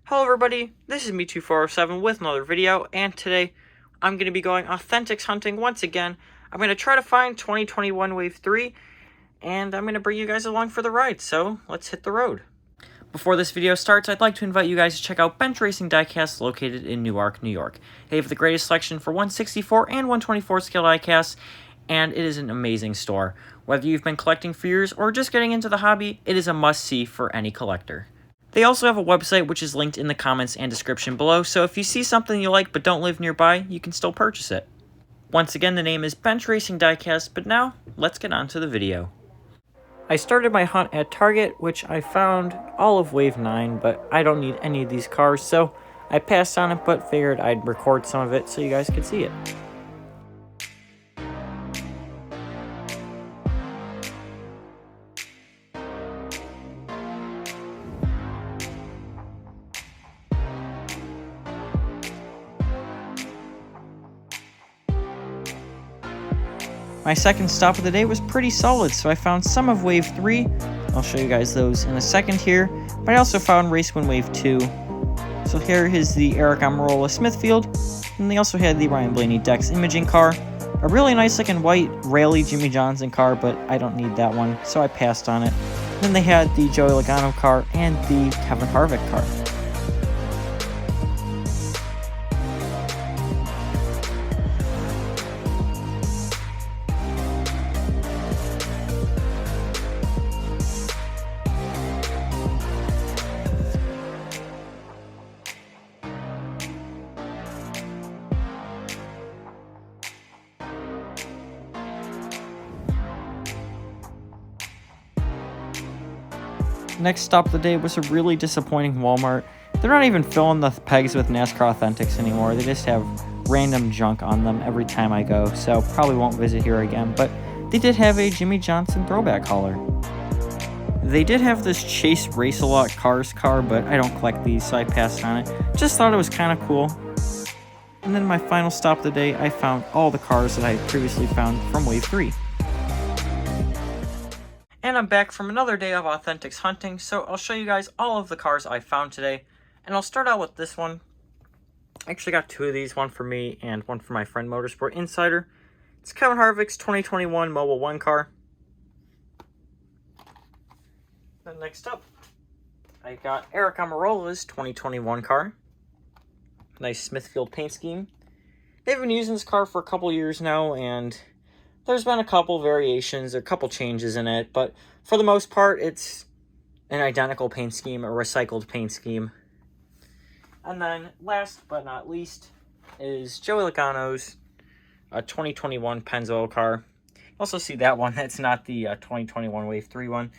Hello everybody, this is me2407 with another video, and today I'm going to be going Authentics hunting once again. I'm going to try to find 2021 Wave 3, and I'm going to bring you guys along for the ride, so let's hit the road. Before this video starts, I'd like to invite you guys to check out Bench Racing Diecast located in Newark, New York. They have the greatest selection for 164 and 124 scale diecasts, and it is an amazing store. Whether you've been collecting for years or just getting into the hobby, it is a must-see for any collector. They also have a website which is linked in the comments and description below, so if you see something you like but don't live nearby, you can still purchase it. Once again, the name is Bench Racing Diecast, but now, let's get on to the video. I started my hunt at Target, which I found all of Wave 9, but I don't need any of these cars, so I passed on it, but figured I'd record some of it so you guys could see it. My second stop of the day was pretty solid, so I found some of Wave 3. I'll show you guys those in a second here, but I also found Race Win Wave 2. So here is the Eric Amarola Smithfield, and they also had the Ryan Blaney Dex imaging car. A really nice looking white Rayleigh Jimmy Johnson car, but I don't need that one, so I passed on it. Then they had the Joey Logano car and the Kevin Harvick car. Next stop of the day was a really disappointing Walmart. They're not even filling the pegs with NASCAR Authentics anymore. They just have random junk on them every time I go, so probably won't visit here again. But they did have a Jimmy Johnson throwback hauler. They did have this Chase Race-A-Lot Cars car, but I don't collect these, so I passed on it. Just thought it was kind of cool. And then my final stop of the day, I found all the cars that I had previously found from Wave 3. And I'm back from another day of Authentics hunting, so I'll show you guys all of the cars I found today. And I'll start out with this one. I actually got two of these, one for me and one for my friend Motorsport Insider. It's Kevin Harvick's 2021 Mobile 1 car. Then next up, I got Eric Amarola's 2021 car. Nice Smithfield paint scheme. They've been using this car for a couple years now, and there's been a couple variations, a couple changes in it, but for the most part, it's an identical paint scheme, a recycled paint scheme. And then, last but not least, is Joey Logano's 2021 Pennzoil car. You also see that one, that's not the 2021 Wave 3 one.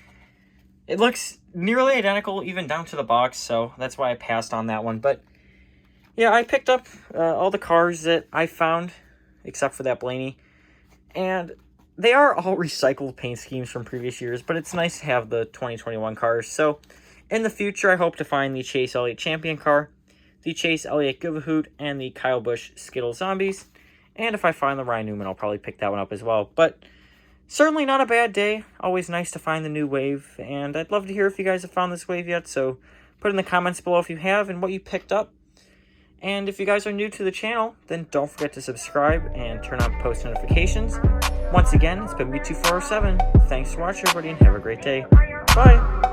It looks nearly identical, even down to the box, so that's why I passed on that one. But, yeah, I picked up all the cars that I found, except for that Blaney. And they are all recycled paint schemes from previous years, but it's nice to have the 2021 cars. So, in the future, I hope to find the Chase Elliott Champion car, the Chase Elliott Giveahoot, and the Kyle Busch Skittle Zombies. And if I find the Ryan Newman, I'll probably pick that one up as well. But certainly not a bad day. Always nice to find the new wave. And I'd love to hear if you guys have found this wave yet. So, put in the comments below if you have and what you picked up. And if you guys are new to the channel, then don't forget to subscribe and turn on post notifications. Once again, it's been me2407. Thanks for watching, everybody, and have a great day. Bye!